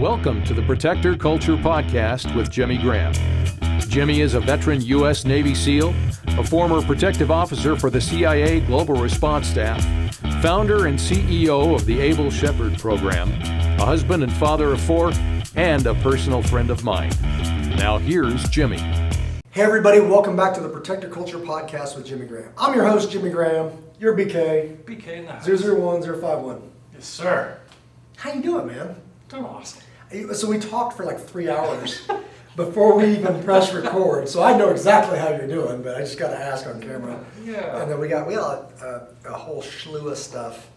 Welcome to the Protector Culture Podcast with Jimmy Graham. Jimmy is a veteran U.S. Navy SEAL, a former protective officer for the CIA Global Response Staff, founder and CEO of the Able Shepherd Program, a husband and father of four, and a personal friend of mine. Now here's Jimmy. Hey everybody, welcome back to the Protector Culture Podcast with Jimmy Graham. I'm your host, Jimmy Graham. You're BK. BK in the house. 001051. Yes, sir. How you doing, man? Doing awesome. So we talked for like 3 hours before we even pressed record. So I know exactly how you're doing, but I just got to ask on camera. Yeah. And then we got a whole slew of stuff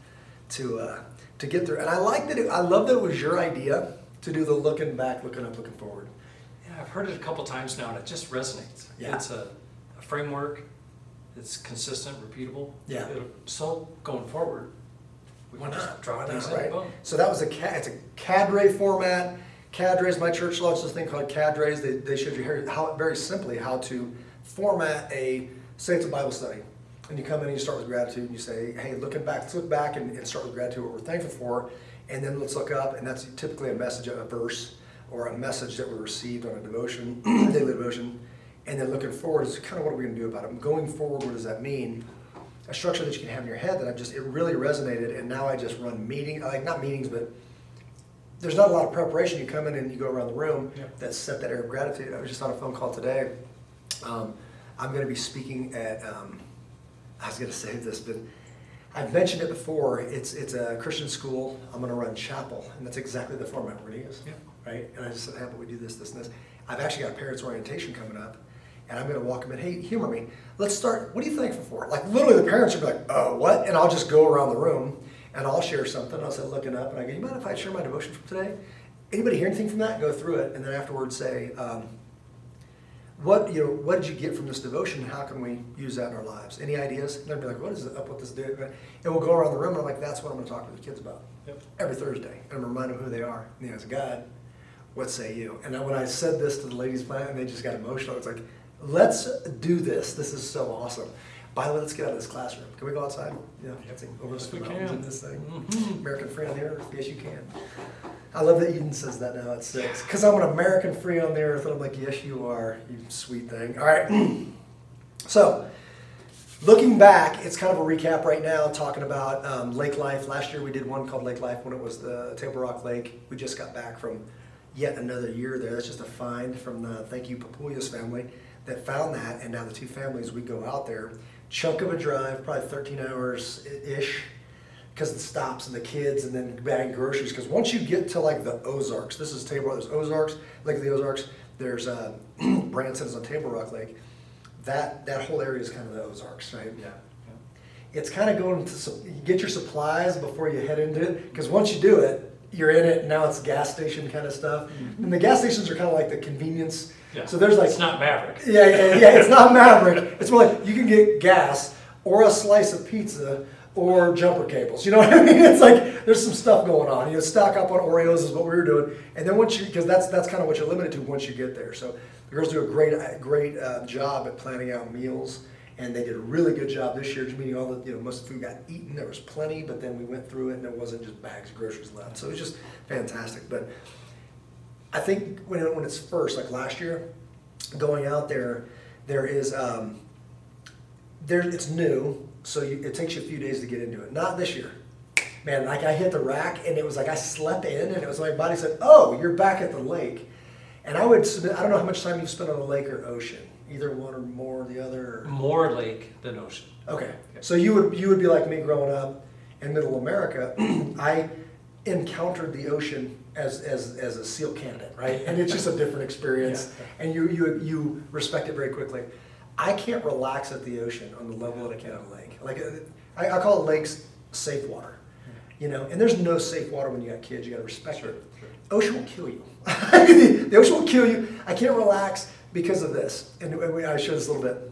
to get through. And I like that. I love that it was your idea to do the looking back, looking up, looking forward. Yeah, I've heard it a couple times now, and it just resonates. Yeah. It's a framework. It's consistent, repeatable. Yeah. So going forward, we Why can just not? drop things in. Right? Boom. So that was it's a cadre format. Cadres, my church launched this thing called cadres. They showed you very simply how to format say it's a Bible study. And you come in and you start with gratitude and you say, hey, let's look back and start with gratitude, what we're thankful for. And then let's look up, and that's typically a message, a verse, or a message that we received on a devotion, daily devotion. And then looking forward is kind of what are we going to do about it. Going forward, what does that mean? A structure that you can have in your head that it really resonated, and now I just run not meetings, but there's not a lot of preparation. You come in and you go around the room. Yep. That's set that air of gratitude. I was just on a phone call today. I'm going to be speaking at, I was going to say this, but I've mentioned it before. It's a Christian school. I'm going to run chapel, and that's exactly the format we're going to use. Yep. Right? And I just said, how about we do this, and this. I've actually got a parents' orientation coming up. And I'm going to walk them in, hey, humor me. Let's start, what are you thankful for? Like, literally, the parents will be like, oh, what? And I'll just go around the room, and I'll share something. I'll say, looking up, and I go, you mind if I share my devotion from today? Anybody hear anything from that? Go through it, and then afterwards say, what did you get from this devotion? How can we use that in our lives? Any ideas? And they'll be like, what is up with this dude? And we'll go around the room, and I'm like, that's what I'm going to talk to the kids about. Yep. Every Thursday. And I'm going to remind them who they are. And as God, what say you? And then when I said this to the ladies' plan, and they just got emotional, it's like, let's do this. This is so awesome. By the way, let's get out of this classroom. Can we go outside? Yeah, over Yes, the we mountains can. in this thing. Mm-hmm. American free on the earth. Yes, you can. I love that Eden says that now at 6. Because I'm an American free on the earth. And I'm like, yes, you are, you sweet thing. All right. So, looking back, it's kind of a recap right now, talking about lake life. Last year we did one called Lake Life when it was the Table Rock Lake. We just got back from yet another year there. That's just a find from the Thank You Papulia's family that found that, and now the two families, we go out there, chunk of a drive, probably 13 hours-ish, because it stops and the kids, and then bagging groceries, because once you get to like the Ozarks, this is Table Rock, there's Ozarks, Lake of the Ozarks, there's Branson's on Table Rock Lake, that whole area is kind of the Ozarks, right? Yeah. It's kind of going to, you get your supplies before you head into it, because once you do it, you're in it, and now it's gas station kind of stuff, and the gas stations are kind of like the convenience. Yeah. So there's like, it's not Maverick. Yeah, it's not Maverick. It's more like you can get gas or a slice of pizza or jumper cables. You know what I mean? It's like there's some stuff going on. Stock up on Oreos is what we were doing, and then because that's kind of what you're limited to once you get there. So the girls do a great job at planning out meals, and they did a really good job this year, just meaning all the most of the food got eaten. There was plenty, but then we went through it, and there wasn't just bags of groceries left. So it was just fantastic. But I think when it's first, like last year, going out there is it's new, so it takes you a few days to get into it. Not this year, man. Like I hit the rack, and it was like I slept in, and it was like my body said, "Oh, you're back at the lake." And I don't know how much time you've spent on a lake or ocean, either one or more, or the other. Or... More lake than ocean. Okay, so you would be like me growing up in Middle America. I encountered the ocean as a SEAL candidate, right? And it's just a different experience, and you respect it very quickly. I can't relax at the ocean on the level that I can at a lake. Like I call lakes safe water, and there's no safe water when you got kids. You got to respect it. Ocean will kill you. The ocean will kill you. I can't relax because of this, and I show this a little bit.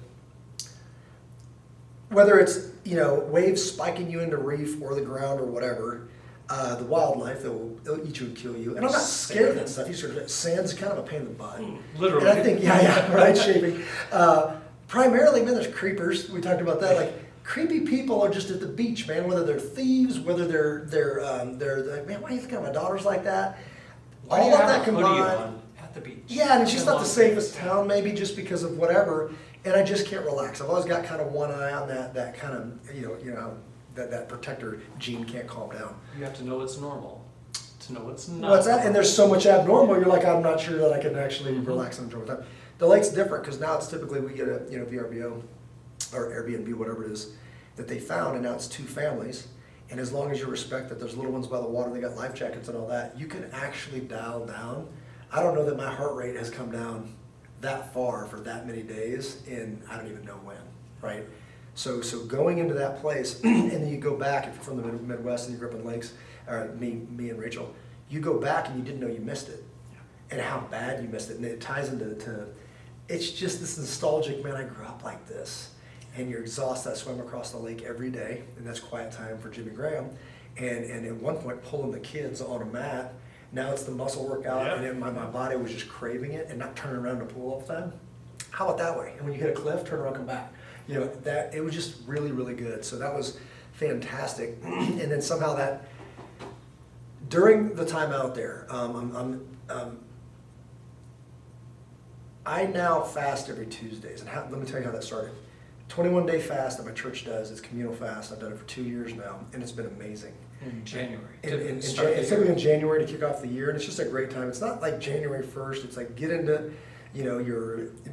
Whether it's waves spiking you into reef or the ground or whatever. The wildlife that will eat you and kill you. And I'm not scared of that stuff. Sand's kind of a pain in the butt. Literally. And I think, right, shaping. Primarily, man, there's creepers. We talked about that. Like, creepy people are just at the beach, man. Whether they're thieves, whether they're like, man, why are you thinking of my daughters like that? Why do all you of have that a hoodie combined. on at the beach? Yeah, and it's just In not the Las safest Vegas? town, maybe just because of whatever. And I just can't relax. I've always got kind of one eye on that kind of that protector gene can't calm down. You have to know what's normal to know what's not. What's that? And there's so much abnormal. You're like, I'm not sure that I can actually relax and enjoy time. The lake's different because now it's typically we get a VRBO or Airbnb, whatever it is that they found, and now it's 2 families. And as long as you respect that there's little ones by the water, they got life jackets and all that, you can actually dial down. I don't know that my heart rate has come down that far for that many days in I don't even know when, right? So going into that place, and then you go back, if you're from the Midwest and you grew up in lakes, or me and Rachel, you go back and you didn't know you missed it, and how bad you missed it. And it ties into, it's just this nostalgic, man, I grew up like this. And you're exhausted. I swim across the lake every day, and that's quiet time for Jimmy Graham. And at one point, pulling the kids on a mat, now it's the muscle workout, and then my body was just craving it and not turning around to pool all the time. How about that way? And when you hit a cliff, turn around, come back. That it was just really, really good. So that was fantastic. And then somehow that, during the time out there, I now fast every Tuesdays. And let me tell you how that started. 21-day fast that my church does. It's communal fast. I've done it for 2 years now, and it's been amazing. In January. It's typically in January to kick off the year, and it's just a great time. It's not like January 1st. It's like get into,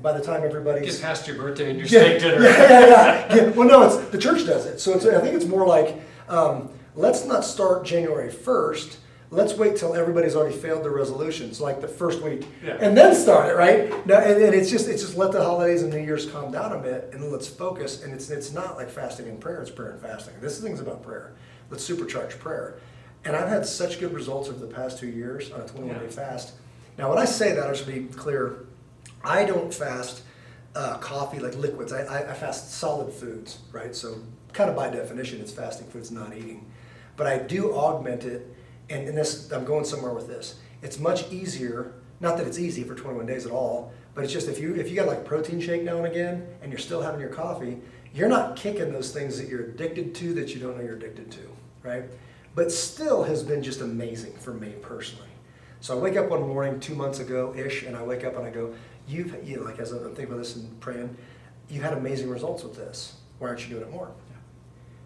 by the time everybody's... Get past your birthday and your steak dinner. Yeah. Well, no, it's the church does it. So I think it's more like, let's not start January 1st. Let's wait till everybody's already failed their resolutions, like the first week, and then start it, right? Now, and it's just let the holidays and New Year's calm down a bit, and then let's focus. And it's not like fasting and prayer; it's prayer and fasting. This thing's about prayer. Let's supercharge prayer. And I've had such good results over the past 2 years on a 21-day fast. Now, when I say that, I should be clear. I don't fast coffee like liquids. I fast solid foods, right? So kind of by definition, it's fasting foods, not eating. But I do augment it. And in this, I'm going somewhere with this. It's much easier, not that it's easy for 21 days at all, but it's just if you got like a protein shake now and again, and you're still having your coffee, you're not kicking those things that you're addicted to that you don't know you're addicted to, right? But still has been just amazing for me personally. So I wake up one morning 2 months ago-ish, and I wake up and I go, like as I'm thinking about this and praying, you had amazing results with this. Why aren't you doing it more?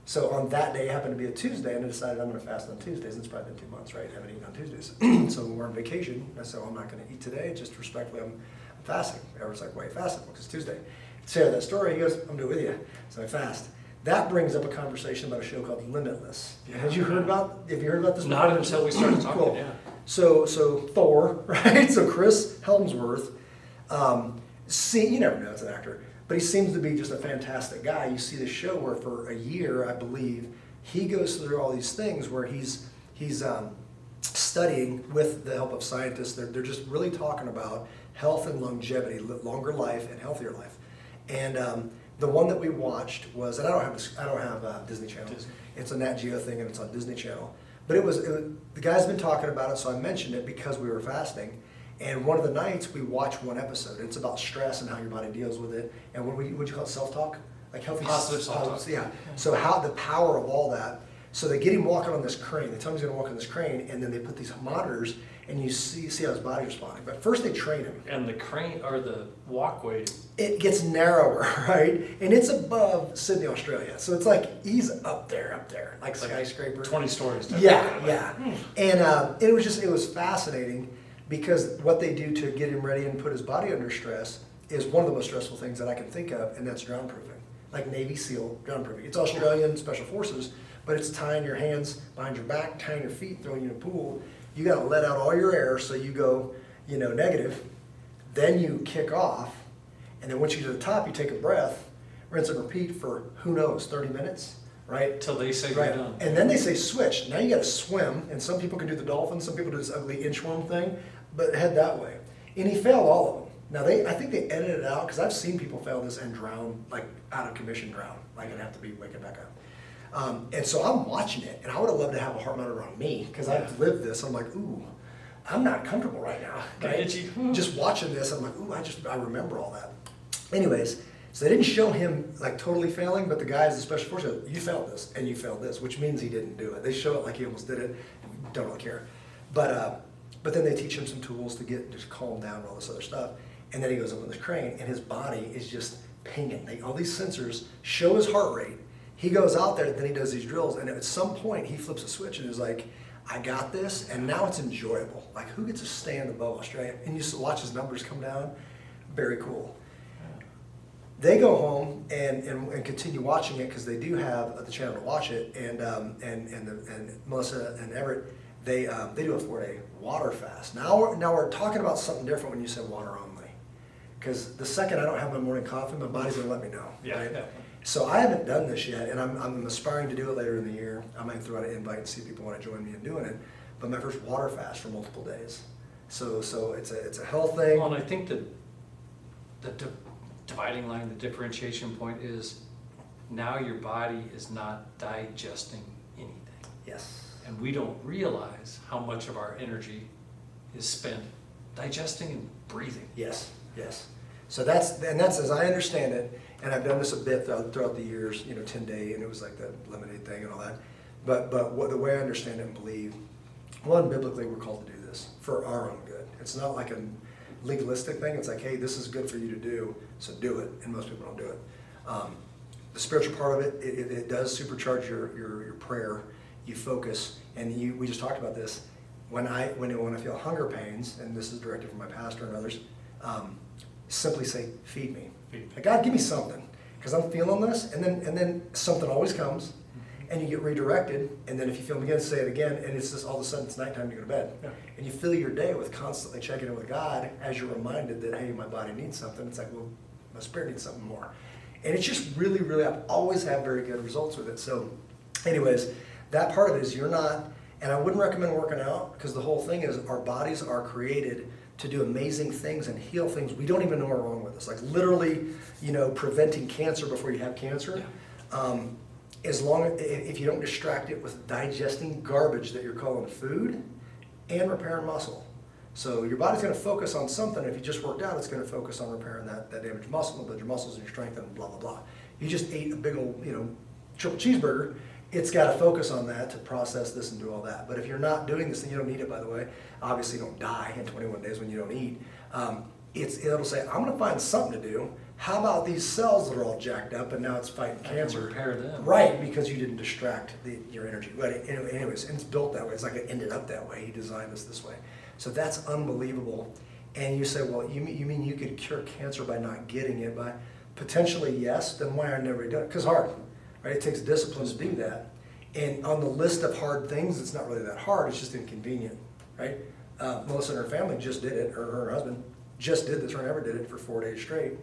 So on that day, it happened to be a Tuesday, and I decided I'm going to fast on Tuesdays. It's probably been 2 months, right? I haven't eaten on Tuesdays. So when we're on vacation, I said, I'm not going to eat today. Just respectfully, I'm fasting. Everyone's like, why are you fasting? Because it's Tuesday. Share that story. He goes, I'm doing it with you. So I fast. That brings up a conversation about a show called Limitless. Have you heard about this? Not until we started talking, cool. yeah. So Thor, right? So Chris Helmsworth, you never know, it's an actor. But he seems to be just a fantastic guy. You see this show where for a year, I believe, he goes through all these things where he's studying with the help of scientists. They're just really talking about health and longevity, longer life and healthier life. And the one that we watched was, and I don't have Disney Channel. Disney. It's a Nat Geo thing, and it's on Disney Channel. But the guy's been talking about it, so I mentioned it because we were fasting. And one of the nights we watch one episode. It's about stress and how your body deals with it. And what would you call it, self-talk? Like healthy positive self-talk. Yeah. So how the power of all that. So they get him walking on this crane. They tell him he's going to walk on this crane, and then they put these monitors, and you see how his body's responding. But first they train him. And the crane or the walkway, it gets narrower, right? And it's above Sydney, Australia. So it's like he's up there, like skyscraper. 20 stories. Yeah. And it was fascinating. Because what they do to get him ready and put his body under stress is one of the most stressful things that I can think of, and that's drown proofing. Like Navy SEAL drown proofing. It's Australian Special Forces, but it's tying your hands behind your back, tying your feet, throwing you in a pool. You got to let out all your air so you go, negative. Then you kick off, and then once you get to the top, you take a breath, rinse and repeat for, who knows, 30 minutes. Right? Till they say right. You're done. And then they say switch. Now you got to swim, and some people can do the dolphin, some people do this ugly inchworm thing, but head that way. And he failed all of them. Now I think they edited it out because I've seen people fail this and drown, like out of commission drown, like and have to be waking back up. And so I'm watching it, and I would have loved to have a heart monitor on me because I've lived this. I'm like, ooh, I'm not comfortable right now. Right? Just watching this, I'm like, ooh, I remember all that. Anyways. So they didn't show him like totally failing, but the guys, the special forces, you failed this and you failed this, which means he didn't do it. They show it like he almost did it. Don't really care. But But then they teach him some tools to just calm down and all this other stuff. And then he goes up on this crane, and his body is just pinging. All these sensors show his heart rate. He goes out there, then he does these drills, and at some point he flips a switch and is like, I got this, and now it's enjoyable. Like, who gets to stand above Australia? And you just watch his numbers come down. Very cool. They go home and continue watching it because they do have the channel to watch it. And Melissa and Everett, they do a 4-day water fast. Now we're talking about something different when you said water only, because the second I don't have my morning coffee, my body's gonna let me know. Yeah. Right? Yeah. So I haven't done this yet, and I'm aspiring to do it later in the year. I might throw out an invite and see if people want to join me in doing it. But my first water fast for multiple days. So it's a health thing. Well, and I think that the dividing line, the differentiation point is now your body is not digesting anything. Yes. And we don't realize how much of our energy is spent digesting and breathing. Yes. So that's as I understand it, and I've done this a bit throughout the years, 10-day, and it was like the lemonade thing and all that. But the way I understand it and believe, one, biblically we're called to do this for our own good. It's not like a legalistic thing. It's like, hey, this is good for you to do, so do it. And most people don't do it. The spiritual part of it, it does supercharge your prayer. You focus, and we just talked about this. When I feel hunger pains, and this is directed from my pastor and others, simply say, feed me. Like, God, give me something, because I'm feeling this, and then something always comes, and you get redirected, and then if you feel them again, say it again, and it's just all of a sudden it's nighttime, you go to bed. Yeah. And you fill your day with constantly checking in with God as you're reminded that, hey, my body needs something. It's like, well, my spirit needs something more. And it's just really, really, I've always had very good results with it. So anyways, that part of it is you're not, and I wouldn't recommend working out, because the whole thing is our bodies are created to do amazing things and heal things we don't even know are wrong with us. Like literally, preventing cancer before you have cancer. Yeah. If you don't distract it with digesting garbage that you're calling food, and repairing muscle. So your body's going to focus on something. If you just worked out, it's going to focus on repairing that damaged muscle, and build your muscles and your strength and blah, blah, blah. You just ate a big old, triple cheeseburger. It's got to focus on that to process this and do all that. But if you're not doing this, and you don't need it, by the way, obviously you don't die in 21 days when you don't eat. It'll say, I'm going to find something to do. How about these cells that are all jacked up and now it's fighting cancer? Repair them. Right, because you didn't distract your energy. But anyways, and it's built that way. It's like it ended up that way. He designed this way. So that's unbelievable. And you say, well, you mean you could cure cancer by not getting it? By potentially yes, then why aren't I never done it? Because hard, right? It takes discipline to do that. And on the list of hard things, it's not really that hard. It's just inconvenient, right? Melissa and her family just did it, or her husband just did this, or never did it for 4 days straight,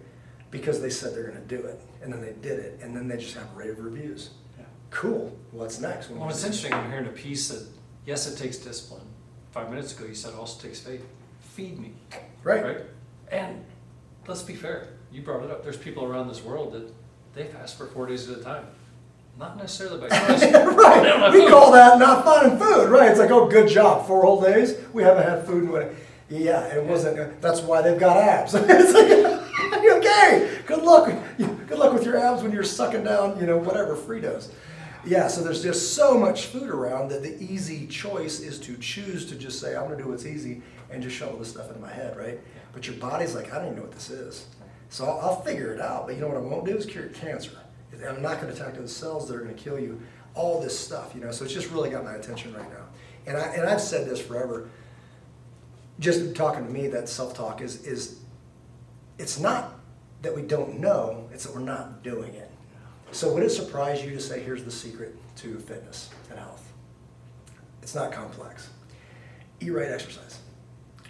because they said they're going to do it, and then they did it, and then they just have rave reviews. Yeah. Cool. What's next? Well, it's interesting. I'm hearing a piece that, yes, it takes discipline. 5 minutes ago, you said it also takes faith. Feed me. Right. And let's be fair. You brought it up. There's people around this world that they fast for 4 days at a time. Not necessarily by choice. Right. We call that not finding food. Right. It's like, oh, good job. 4 whole days. We haven't had food in what? Yeah, it wasn't. That's why they've got abs. It's like, okay. Good luck. Good luck with your abs when you're sucking down, whatever Fritos. Yeah. So there's just so much food around that the easy choice is to choose to just say, I'm going to do what's easy and just shovel this stuff into my head, right? But your body's like, I don't even know what this is. So I'll figure it out. But you know what I won't do is cure cancer. I'm not going to attack those cells that are going to kill you. All this stuff, So it's just really got my attention right now. And I've said this forever. Just talking to me, that self-talk is it's not that we don't know, it's that we're not doing it. So would it surprise you to say, here's the secret to fitness and health? It's not complex. Eat right, exercise.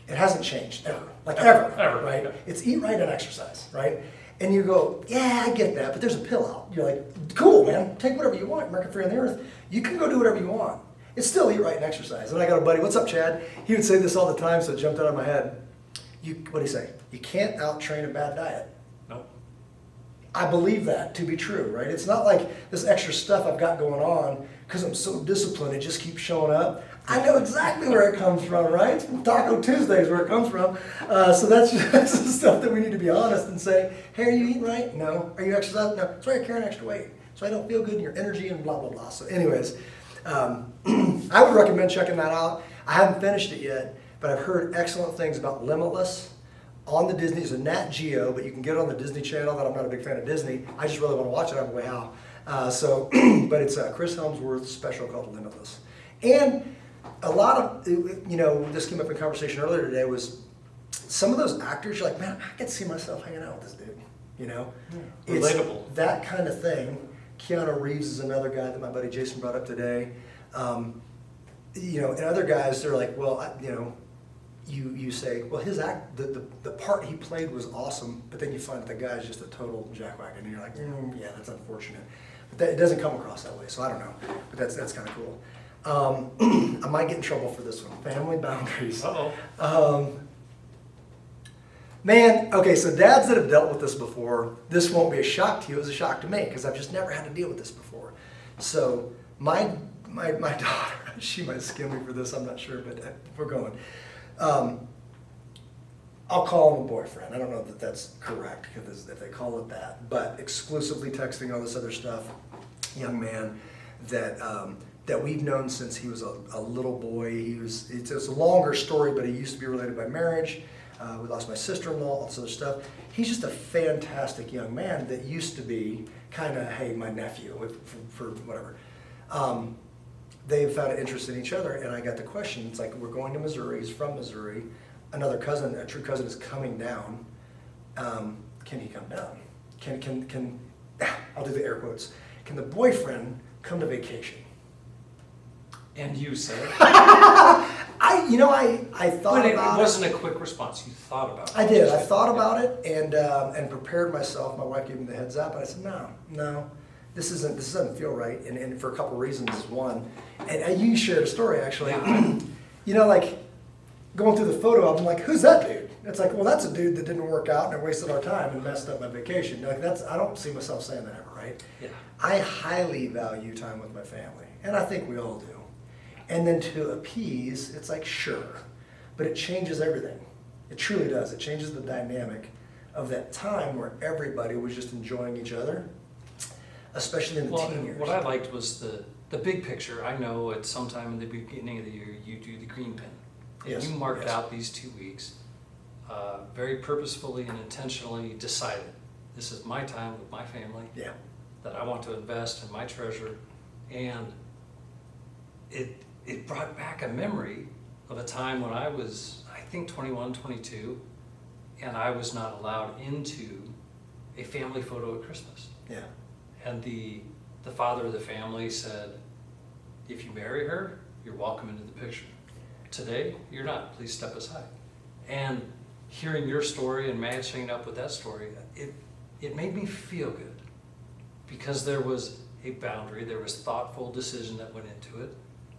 It hasn't changed ever, ever, right? Yeah. It's eat right and exercise, right? And you go, yeah, I get that, but there's a pill out. You're like, cool, man, take whatever you want, American Free on the Earth. You can go do whatever you want. It's still eat right and exercise. And I got a buddy, what's up, Chad? He would say this all the time, so it jumped out of my head. What do you say? You can't out-train a bad diet. Nope. I believe that to be true, right? It's not like this extra stuff I've got going on because I'm so disciplined, it just keeps showing up. I know exactly where it comes from, right? Taco Tuesday is where it comes from. So that's the stuff that we need to be honest and say, hey, are you eating right? No. Are you exercising? No. That's why you're carrying extra weight. So I don't feel good in your energy and blah, blah, blah. So anyways, I would recommend checking that out. I haven't finished it yet, but I've heard excellent things about Limitless on the Disney. It's a Nat Geo, but you can get it on the Disney Channel. That I'm not a big fan of Disney. I just really want to watch it on the way out. But it's Chris Helmsworth's special called Limitless. And a lot of, this came up in conversation earlier today, was some of those actors, you're like, man, I could see myself hanging out with this dude, It's relatable. that kind of thing. Keanu Reeves is another guy that my buddy Jason brought up today. And other guys, they're like, well, you say, well, the part he played was awesome, but then you find that the guy's just a total jackwagon, and you're like, yeah, that's unfortunate. But it doesn't come across that way, so I don't know. But that's kind of cool. I might get in trouble for this one. Family boundaries. Uh-oh. Man, okay, so dads that have dealt with this before, this won't be a shock to you. It was a shock to me because I've just never had to deal with this before. So my daughter, she might skim me for this, I'm not sure, but we're going. I'll call him a boyfriend. I don't know that that's correct if they call it that, but exclusively texting, all this other stuff. Young man that we've known since he was a little boy. It's a longer story, but he used to be related by marriage. We lost my sister-in-law, all this other stuff. He's just a fantastic young man that used to be kind of, hey, my nephew, for whatever. They found an interest in each other, and I got the question. It's like, we're going to Missouri. He's from Missouri. Another cousin, a true cousin, is coming down. Can he come down? Can I'll do the air quotes. Can the boyfriend come to vacation? And you said? I thought about it. It wasn't a quick response. You thought about it. I did. I thought about it and prepared myself. My wife gave me the heads up, and I said, no, this doesn't feel right, and for a couple of reasons. One, and you shared a story actually. Yeah. Like going through the photo album, like, who's that dude? It's like, well, that's a dude that didn't work out and wasted our time and messed up my vacation. Like I don't see myself saying that ever, right? Yeah. I highly value time with my family, and I think we all do. And then to appease, it's like, sure, but it changes everything. It truly does. It changes the dynamic of that time where everybody was just enjoying each other, especially in the teen years. What I liked was the big picture. I know at some time in the beginning of the year, you do the green pin. And Yes, you marked yes. out these 2 weeks, very purposefully and intentionally decided, this is my time with my family, Yeah. that I want to invest in my treasure, and it brought back a memory of a time when I was, I think, 21, 22, and I was not allowed into a family photo at Christmas. Yeah. And the father of the family said, if you marry her, you're welcome into the picture. Today, you're not. Please step aside. And hearing your story and matching up with that story, it made me feel good because there was a boundary, there was thoughtful decision that went into it,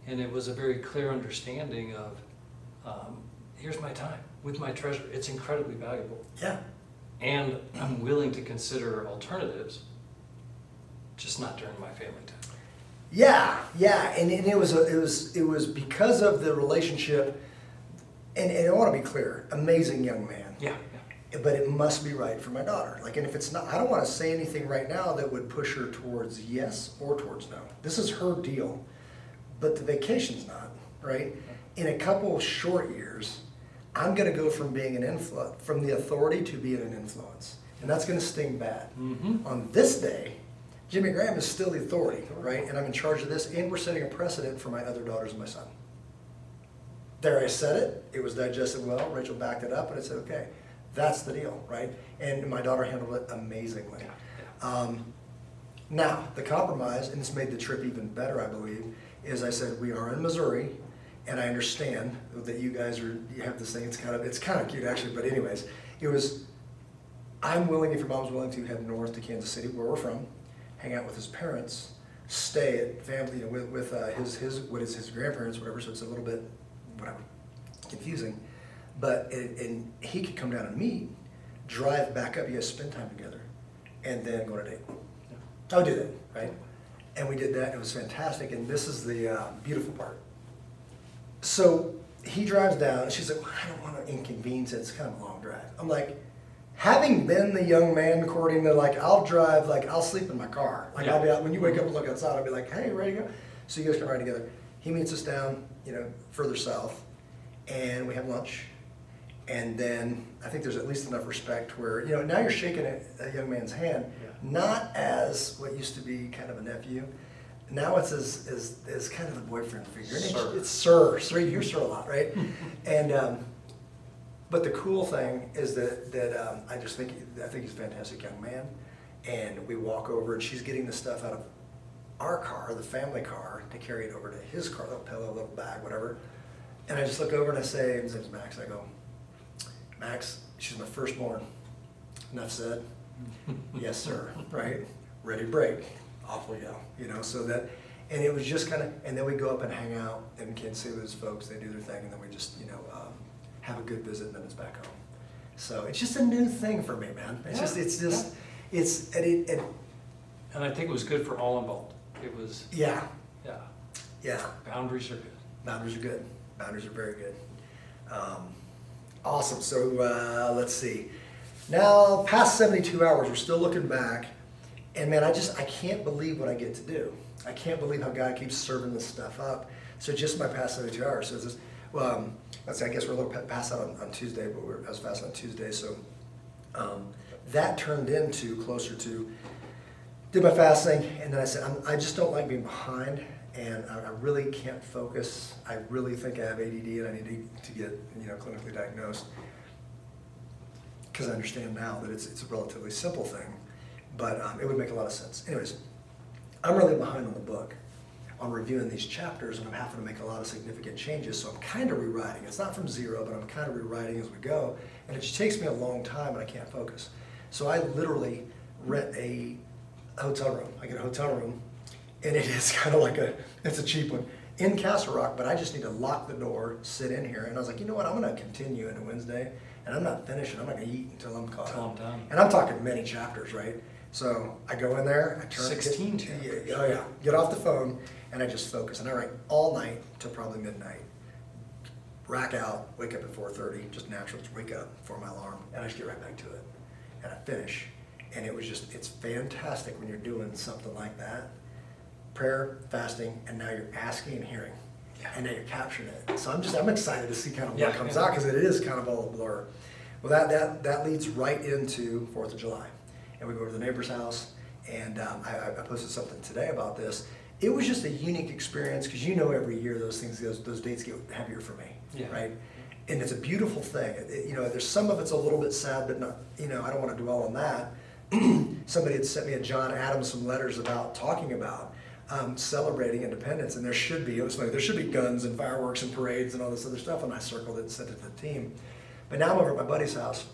and it was a very clear understanding of, here's my time with my treasure. It's incredibly valuable. Yeah. And I'm willing to consider alternatives, just not during my family time. Yeah, and it was because of the relationship, and I want to be clear, amazing young man. Yeah. But it must be right for my daughter. And if it's not, I don't want to say anything right now that would push her towards yes or towards no. This is her deal, but the vacation's not, right? In a couple of short years, I'm going to go from being from the authority to being an influence, and that's going to sting bad. Mm-hmm. On this day, Jimmy Graham is still the authority, right? And I'm in charge of this, and we're setting a precedent for my other daughters and my son. There, I said it. It was digested well. Rachel backed it up, and I said, okay, that's the deal, right? And my daughter handled it amazingly. Now, the compromise, and this made the trip even better, I believe, is I said, we are in Missouri, and I understand that you guys you have this thing. It's kind of cute, actually, but anyways, it was, I'm willing, if your mom's willing, to head north to Kansas City, where we're from, hang out with his parents, stay at family, with his grandparents, whatever. So it's a little bit, confusing. But and he could come down and meet, drive back up. You guys spend time together, and then go on a date. I would do that, right? And we did that. And it was fantastic. And this is the beautiful part. So he drives down, and she's like, well, I don't want to inconvenience it. It's kind of a long drive. I'm like, having been the young man courting the, I'll drive, I'll sleep in my car. I'll be out, when you wake up and look outside, I'll be like, hey, ready to go? So you guys can ride together. He meets us down, further south. and we have lunch. And then I think there's at least enough respect where, now you're shaking a young man's hand, not as what used to be kind of a nephew. Now it's as kind of the boyfriend figure. And Sir. it's sir. Sir, you hear sir a lot, right? And but the cool thing is that I think he's a fantastic young man. And we walk over, and she's getting the stuff out of our car, the family car, to carry it over to his car, little pillow, little bag, whatever. And I just look over and I say, his name's Max. I go, Max, she's my firstborn. Enough said. Yes, sir. Right? Ready, break. Off we go. So that, and it was just kind of, and then we go up and hang out and can see with his folks. They do their thing, and then we just, have a good visit, and then it's back home. So it's just a new thing for me, man. And I think it was good for all involved. It was. Yeah. Yeah. Boundaries are good. Boundaries are good. Boundaries are very good. Awesome. So let's see. Now, past 72 hours, we're still looking back. And man, I can't believe what I get to do. I can't believe how God keeps serving this stuff up. So just my past 72 hours. So this, let's see, I guess we're a little past out on Tuesday, but I was fasting on Tuesday. So that turned into closer to, did my fasting, and then I said, I just don't like being behind. And I really can't focus. I really think I have ADD, and I need to get clinically diagnosed, because I understand now that it's a relatively simple thing, but it would make a lot of sense. Anyways, I'm really behind on the book, on reviewing these chapters, and I'm having to make a lot of significant changes. So I'm kind of rewriting. It's not from zero, but I'm kind of rewriting as we go, and it just takes me a long time, and I can't focus. So I literally rent a hotel room. I get a hotel room. And it is kind of like it's a cheap one, in Castle Rock, but I just need to lock the door, sit in here. And I was like, you know what, I'm going to continue into Wednesday, and I'm not finishing. I'm not going to eat until I'm caught up. Done. And I'm talking many chapters, right? So I go in there, I turn 16 chapters. Get off the phone, and I just focus. And I write all night till probably midnight. Rack out, wake up at 4:30, just natural, just wake up before my alarm, and I just get right back to it. And I finish. And it's fantastic when you're doing something like that. Prayer, fasting, and now you're asking and hearing, and now you're capturing it. So I'm excited to see kind of what comes out, because it is kind of all a blur. Well, that leads right into 4th of July, and we go to the neighbor's house, and I posted something today about this. It was just a unique experience, because every year those dates get heavier for me, right? And it's a beautiful thing. There's some of it's a little bit sad, but not. I don't want to dwell on that. Somebody had sent me a John Adams some letters about talking about celebrating independence, and there should be guns and fireworks and parades and all this other stuff, and I circled it and sent it to the team. But now I'm over at my buddy's house.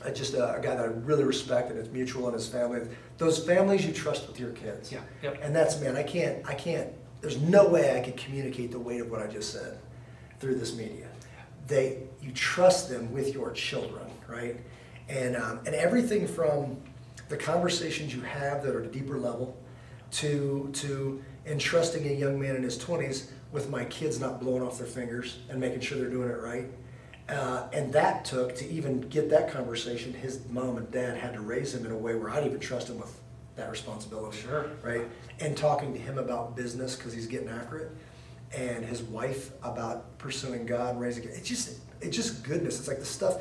I just a guy that I really respect, and it's mutual, and his family. Those families you trust with your kids. And that's, man, I can't. There's no way I could communicate the weight of what I just said through this media. You trust them with your children, right? And everything from the conversations you have that are at a deeper level, to entrusting a young man in his 20s with my kids not blowing off their fingers and making sure they're doing it right. And that took, to even get that conversation, his mom and dad had to raise him in a way where I'd even trust him with that responsibility. Sure. Right? And talking to him about business, because he's getting after it, and his wife about pursuing God and raising it. It's just goodness. It's like the stuff.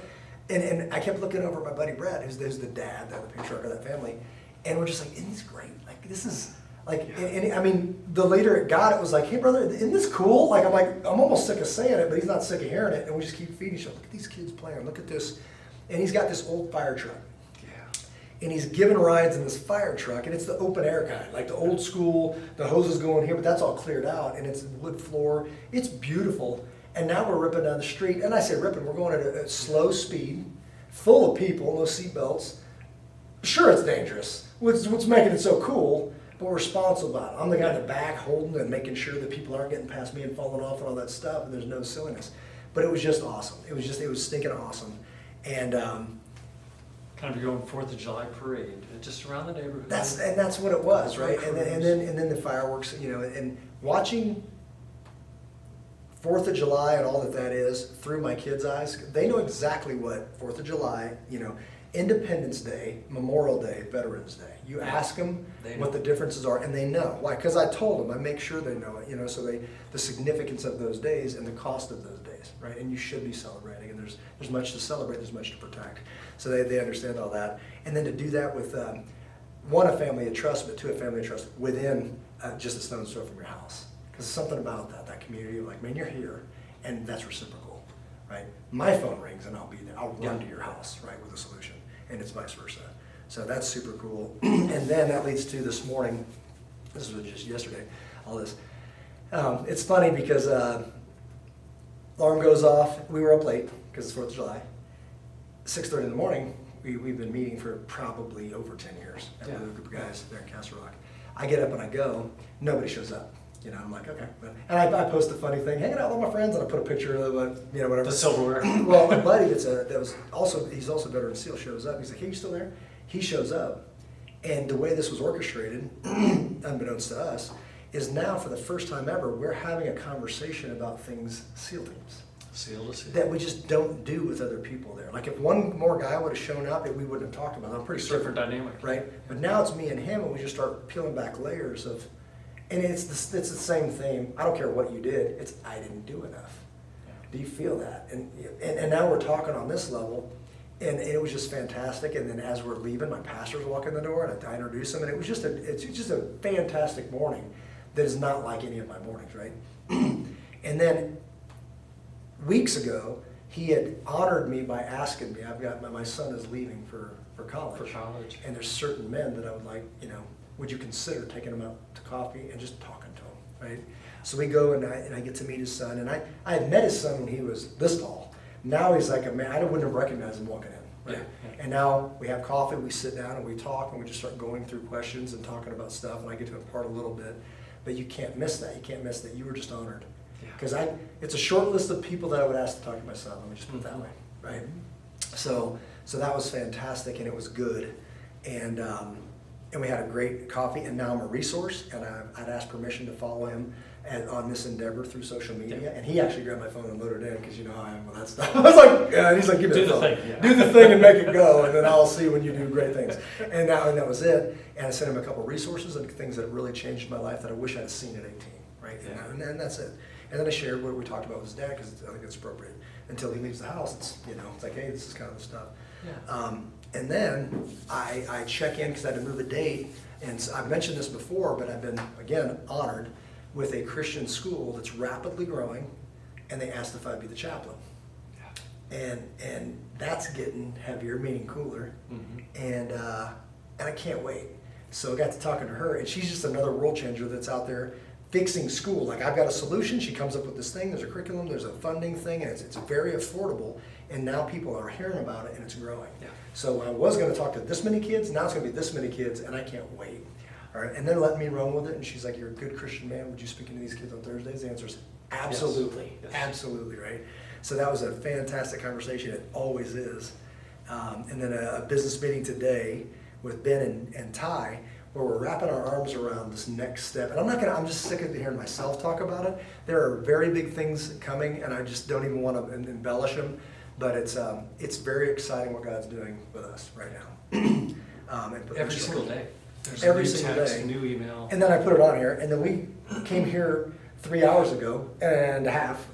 And I kept looking over at my buddy Brad, who's the dad, the patriarch of that family, and we're just like, isn't this great? Like, this is like, and I mean, the later it got, it was like, hey brother, isn't this cool? Like, I'm almost sick of saying it, but he's not sick of hearing it, and we just keep feeding each other. Look at these kids playing. Look at this, and he's got this old fire truck. And he's giving rides in this fire truck, and it's the open air kind, like the old school, the hoses going here, but that's all cleared out, and it's wood floor. It's beautiful. And now we're ripping down the street, and I say ripping, we're going at a slow speed, full of people, no seatbelts. Sure, it's dangerous. What's making it so cool, but we're responsible about it. I'm the guy in the back holding and making sure that people aren't getting past me and falling off and all that stuff, and there's no silliness. But it was just awesome. It was stinking awesome. And kind of your own 4th of July parade, just around the neighborhood. That's what it was, right? And then the fireworks, and watching 4th of July and all that is through my kids' eyes. They know exactly what 4th of July, Independence Day, Memorial Day, Veterans Day. You ask them what the differences are, and they know. Why? Because I told them. I make sure they know it. So the significance of those days and the cost of those days. days, right? And you should be celebrating, and there's much to celebrate, there's much to protect. So they understand all that. And then to do that with, one, a family of trust, but two, a family of trust within just a stone's throw from your house. Because something about that community of like, man, you're here, and that's reciprocal, right? My phone rings and I'll be there. I'll run to your house, right, with a solution, and it's vice versa. So that's super cool. And then that leads to this morning, this was just yesterday, all this. It's funny because alarm goes off. We were up late because it's 4th of July. 6:30 in the morning, we've been meeting for probably over 10 years. With a group of guys there in Castle Rock. I get up and I go, nobody shows up. You know, I'm like, okay. And I post a funny thing, hanging out with my friends, and I put a picture of, whatever. The silverware. Well, my buddy he's also a veteran SEAL, shows up. He's like, hey, you still there? He shows up. And the way this was orchestrated, unbeknownst to us, is now for the first time ever, we're having a conversation about things SEAL teams. SEAL to SEAL. That we just don't do with other people there. Like if one more guy would have shown up, we wouldn't have talked about it. I'm pretty certain. Different dynamic. Right? But now it's me and him, and we just start peeling back layers of, and it's the same theme. I don't care what you did, it's I didn't do enough. Yeah. Do you feel that? And now we're talking on this level, and it was just fantastic. And then as we're leaving, my pastor's walking the door, and I introduce him, and it's just a fantastic morning that is not like any of my mornings, right? And then weeks ago, he had honored me by asking me, I've got my son is leaving for college. For college. And there's certain men that I would like, would you consider taking them out to coffee and just talking to him, right? So we go and I get to meet his son, and I had met his son when he was this tall. Now he's like a man, I wouldn't have recognized him walking in, right? Yeah. And now we have coffee, we sit down and we talk, and we just start going through questions and talking about stuff, and I get to impart a little bit. But you can't miss that. You can't miss that you were just honored. Because it's a short list of people that I would ask to talk to my son, let me just put it that way, right? So that was fantastic, and it was good. And we had a great coffee, and now I'm a resource, and I'd asked permission to follow him on this endeavor through social media, and he actually grabbed my phone and loaded it in, because you know how I am with that stuff. I was like, and he's like, give me the phone. Do the thing and make it go, and then I'll see when you do great things. And that was it. And I sent him a couple resources and things that really changed my life that I wish I'd seen at 18, right? Yeah. And that's it. And then I shared what we talked about with his dad, because I think it's appropriate. Until he leaves the house, it's like, hey, this is kind of the stuff. Yeah. And then I check in, because I had to move a date, and so I've mentioned this before, but I've been, again, honored with a Christian school that's rapidly growing, and they asked if I'd be the chaplain. Yeah. And that's getting heavier, meaning cooler, and I can't wait. So I got to talking to her, and she's just another world changer that's out there fixing school. Like, I've got a solution, she comes up with this thing, there's a curriculum, there's a funding thing, and it's very affordable, and now people are hearing about it, and it's growing. Yeah. So I was going to talk to this many kids, now it's going to be this many kids, and I can't wait. All right, and then let me run with it, and she's like, you're a good Christian man, would you speak to these kids on Thursdays? The answer is absolutely. Yes. Absolutely, right? So that was a fantastic conversation, it always is. And then a business meeting today with Ben and Ty, where we're wrapping our arms around this next step. And I'm just sick of hearing myself talk about it. There are very big things coming, and I just don't even want to embellish them, but it's very exciting what God's doing with us right now. Every single day. There's every new single text, day. New email. And then I put it on here, and then we came here 3 hours ago and a half.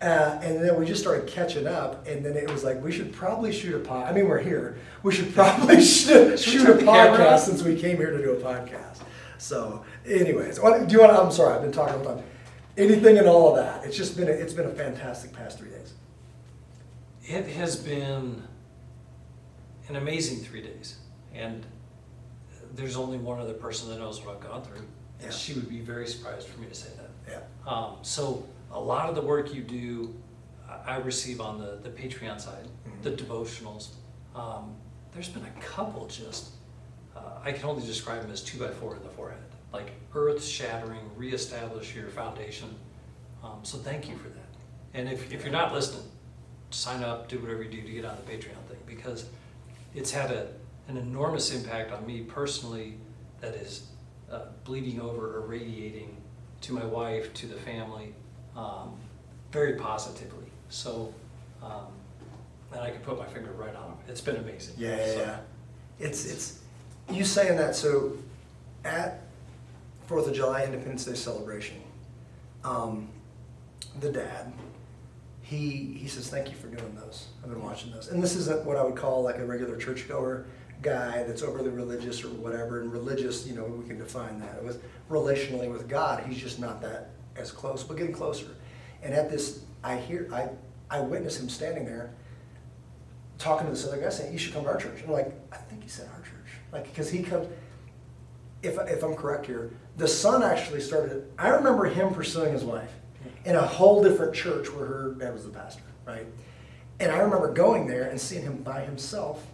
And then we just started catching up, and then it was like, we should probably shoot a podcast. I mean, we're here. We should probably shoot a podcast since we came here to do a podcast. So, anyways, I'm sorry, I've been talking all the time. Anything and all of that. It's been a fantastic past 3 days. It has been an amazing 3 days, and there's only one other person that knows what I've gone through, and she would be very surprised for me to say that. Yeah. So a lot of the work you do, I receive on the Patreon side, the devotionals. There's been a couple just, I can only describe them as 2x4 in the forehead, like earth-shattering, reestablish your foundation. So thank you for that. And if you're not listening, sign up, do whatever you do to get on the Patreon thing, because it's had an enormous impact on me personally that is bleeding over or radiating to my wife, to the family, very positively. So, and I can put my finger right on it. It's been amazing. Yeah. It's you saying that. So at 4th of July Independence Day celebration, the dad, he says, thank you for doing those. I've been watching those. And this isn't what I would call like a regular churchgoer guy that's overly religious or whatever. And religious, we can define that. With relationally with God, he's just not that as close, but getting closer. And at this, I witnessed him standing there talking to this other guy saying, you should come to our church. And I'm like, I think he said our church. Like, because he comes, if I'm correct here, the son actually started, I remember him pursuing his wife in a whole different church where her dad was the pastor, right? And I remember going there and seeing him by himself,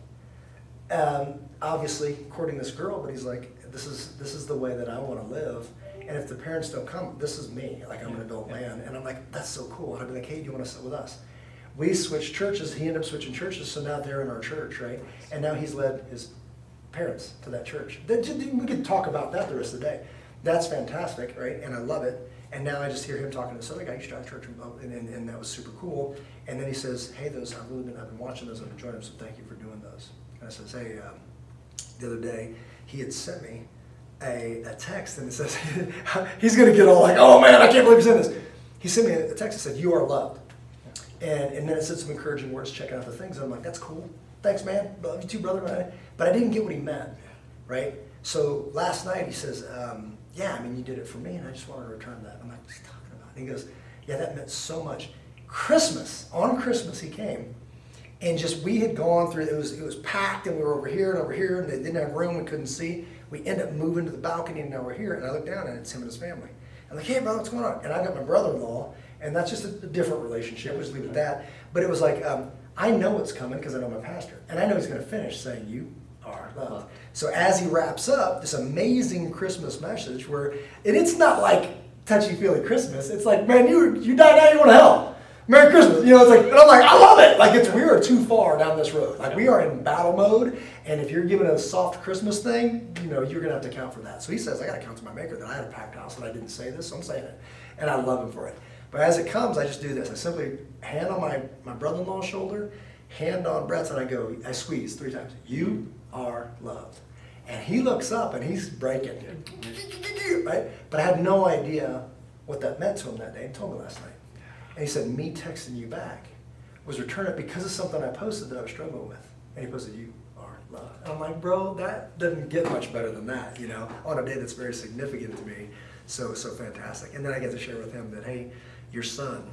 obviously courting this girl, but he's like, this is the way that I want to live. And if the parents don't come, this is me. Like, I'm an adult man. And I'm like, that's so cool. And I'd be like, hey, do you want to sit with us? We switched churches. He ended up switching churches, so now they're in our church, right? And now he's led his parents to that church. We could talk about that the rest of the day. That's fantastic, right? And I love it. And now I just hear him talking to this other guy. You should drive church, and that was super cool. And then he says, hey, I've been watching those. I've enjoyed them, so thank you for doing those. And I says, hey, the other day he had sent me a text, and it says, he's going to get all like, oh man, I can't believe he's in this. He sent me a text that said, you are loved. And then it said some encouraging words, checking out the things. And I'm like, that's cool. Thanks, man. Love you too, brother. But I didn't get what he meant, right? So last night he says, yeah, I mean, you did it for me, and I just wanted to return that. I'm like, what's he talking about? And he goes, yeah, that meant so much. On Christmas he came, and just we had gone through, it was packed, and we were over here, and they didn't have room, we couldn't see. We ended up moving to the balcony, and now we're here, and I look down, and it's him and his family. I'm like, hey, brother, what's going on? And I got my brother-in-law, and that's just a different relationship. We'll just leave it at that. But it was like, I know what's coming because I know my pastor. And I know he's going to finish saying, you are loved. So as he wraps up this amazing Christmas message where, and it's not like touchy-feely Christmas. It's like, man, you died now, you want to hell. Merry Christmas. It's like, and I'm like, I love it. Like, we are too far down this road. Like, we are in battle mode. And if you're giving a soft Christmas thing, you're going to have to account for that. So he says, I got to count to my maker that I had a packed house and I didn't say this, so I'm saying it. And I love him for it. But as it comes, I just do this. I simply hand on my brother-in-law's shoulder, hand on Brett's, and I squeeze 3 times. You are loved. And he looks up and he's breaking, right? But I had no idea what that meant to him that day. He told me last night. And he said, me texting you back was returning because of something I posted that I was struggling with. And he posted, you are loved. And I'm like, bro, that doesn't get much better than that, on a day that's very significant to me. So fantastic. And then I get to share with him that, hey, your son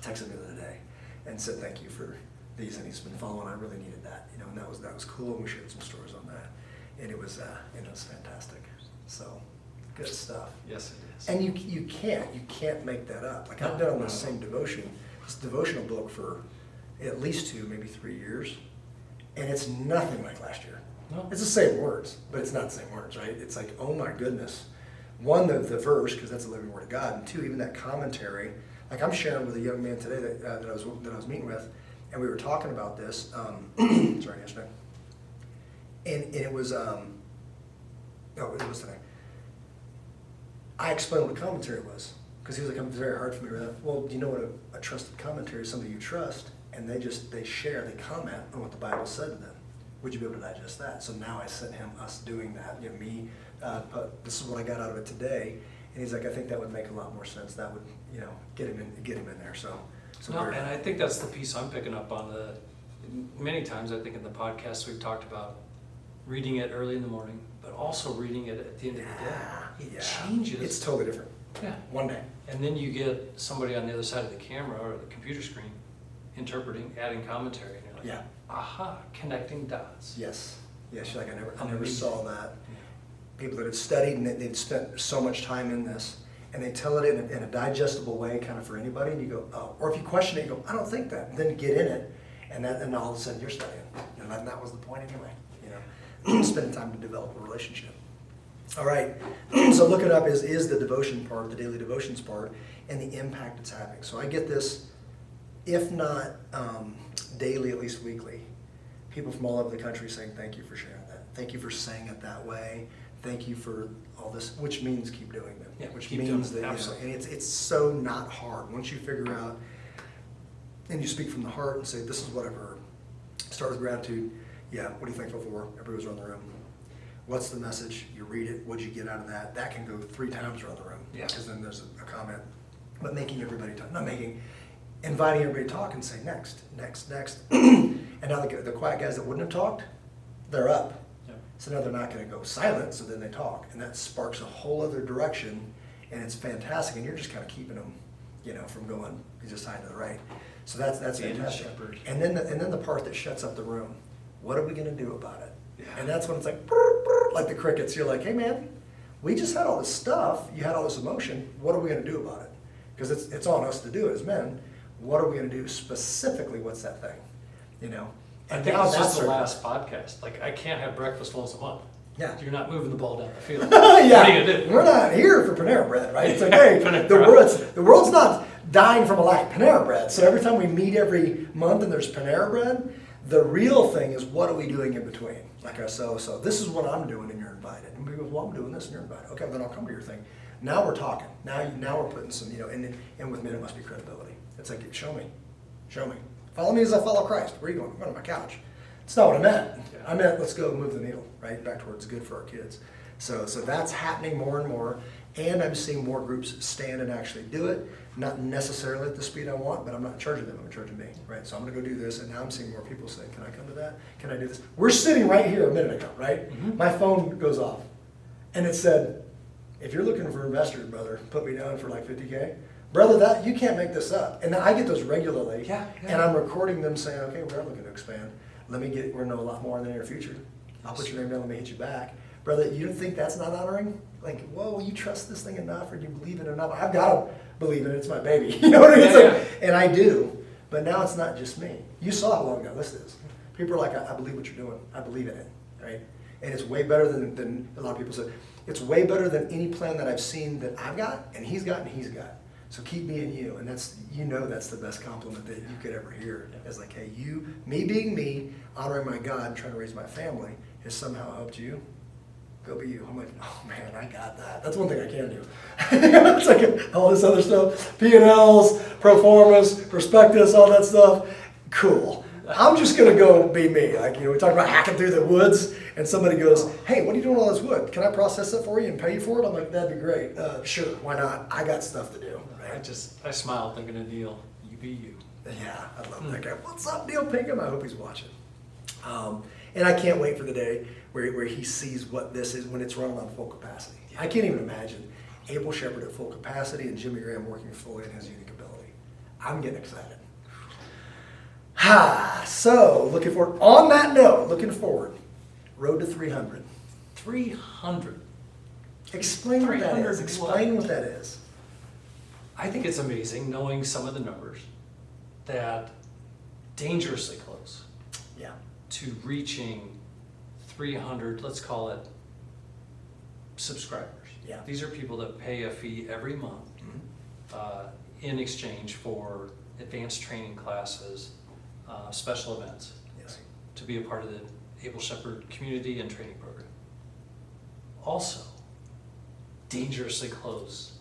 texted me the other day and said thank you for these, and he's been following. I really needed that, and that was cool. And we shared some stories on that, and it was it was fantastic. So good stuff. Yes, it is. And you can't make that up. Like, I've done on this same this devotional book for at least 2, maybe 3 years, and it's nothing like last year. No. It's the same words, but it's not the same words, right? It's like, oh my goodness. 1, the verse, because that's the living word of God, and 2, even that commentary. Like, I'm sharing with a young man today that I was meeting with, and we were talking about this. Yesterday, and it was it was today. I explained what a commentary was, because he was like, "It's very hard for me to read." Well, do you know what a trusted commentary is? Somebody you trust, and they comment on what the Bible said to them. Would you be able to digest that? So now I sent him us doing that. This is what I got out of it today, and he's like, I think that would make a lot more sense. That would, get him in there. So No, and I think that's the piece I'm picking up on. Many times I think in the podcast we've talked about reading it early in the morning, but also reading it at the end of the day. It changes. It's totally different. Yeah. One day. And then you get somebody on the other side of the camera or the computer screen interpreting, adding commentary, and you're like, Yeah. aha, connecting dots. Yes. Yes. You're like, I never saw that. People that have studied and they've spent so much time in this, and they tell it in a digestible way, kind of for anybody, and you go, oh. Or if you question it, you go, I don't think that. And then you get in it, and all of a sudden you're studying. And that was the point anyway. Spending time to develop a relationship. All right. So looking up is the devotion part, the daily devotions part, and the impact it's having. So I get this, if not daily, at least weekly. People from all over the country saying thank you for sharing that. Thank you for saying it that way. Thank you for all this, which means keep doing them. Yeah, which keep means doing it. that, Absolutely. and it's so not hard. Once you figure out and you speak from the heart and say, this is what I've heard. Start with gratitude. Yeah, what are you thankful for? Everybody's around the room. What's the message? You read it. What'd you get out of that? That can go 3 times around the room. Yeah. Because then there's a comment. But making everybody talk. Not making. inviting everybody to talk and say next. And now the quiet guys that wouldn't have talked, they're up. Yep. So now they're not going to go silent, so then they talk. And that sparks a whole other direction, and it's fantastic. And you're just kind of keeping them, from going just side to the right. So that's fantastic. shepherd. And then the part that shuts up the room. What are we going to do about it? Yeah. And that's when it's like, brr, brr, like the crickets. You're like, hey man, we just had all this stuff. You had all this emotion. What are we going to do about it? Because it's on us to do it as men. What are we going to do specifically? What's that thing? I think it's just the last podcast. Like, I can't have breakfast once a month. Yeah. You're not moving the ball down the field. Yeah. What are you gonna do? We're not here for Panera Bread, right? It's like, hey, the world's not dying from a lack of Panera Bread. So every time we meet every month and there's Panera Bread, the real thing is what are we doing in between? Like so this is what I'm doing and you're invited. And we go, well, I'm doing this and you're invited. Okay, then I'll come to your thing. Now we're talking. Now we're putting some, and with men it must be credibility. It's like, show me. Follow me as I follow Christ. Where are you going? I'm going to my couch. It's not what I meant. Yeah. I meant let's go move the needle, right? Back towards good for our kids. So that's happening more and more. And I'm seeing more groups stand and actually do it. Not necessarily at the speed I want, but I'm not in charge of them, I'm in charge of me, right? So I'm gonna go do this, and now I'm seeing more people say, can I come to that? Can I do this? We're sitting right here a minute ago, right? Mm-hmm. My phone goes off, and it said, if you're looking for investors, brother, put me down for like 50K. Brother, you can't make this up. And I get those regularly, Yeah. and I'm recording them saying, okay, we are looking to expand. We're gonna know a lot more in the near future. I'll put your name down, let me hit you back. Brother, you don't think that's not honoring? Like, whoa, you trust this thing enough, or do you believe it enough? I've got to believe it, it's my baby. You know what I mean? Yeah. And I do, but now it's not just me. You saw how long ago this is. People are like, I believe what you're doing. I believe in it, right? And it's way better than a lot of people said. It's way better than any plan that I've seen that I've got, and he's got. So keep me and you, and that's the best compliment that you could ever hear. It's like, hey, me being me, honoring my God, trying to raise my family, has somehow helped you. Go be you. I'm like, oh man, I got that. That's one thing I can do. It's like all this other stuff, P&Ls, pro formas, prospectus, all that stuff. Cool. I'm just gonna go be me. Like, we talk about hacking through the woods, and somebody goes, hey, what are you doing with all this wood? Can I process it for you and pay you for it? I'm like, that'd be great. Sure, why not? I got stuff to do. Right? I smile thinking of Neil. You be you. Yeah, I love that guy. What's up, Neil Pinkham? I hope he's watching. And I can't wait for the day where he sees what this is when it's running on full capacity. I can't even imagine Abel Shepherd at full capacity and Jimmy Graham working fully in his unique ability. I'm getting excited. So, looking forward. On that note, looking forward. Road to 300. 300. Explain what that is. 300 Explain what? what that is. I think it's amazing knowing some of the numbers that dangerously close Yeah. to reaching 300, let's call it, subscribers. Yeah. These are people that pay a fee every month in exchange for advanced training classes, special events, Yes. to be a part of the Able Shepherd community and training program. Also, dangerously close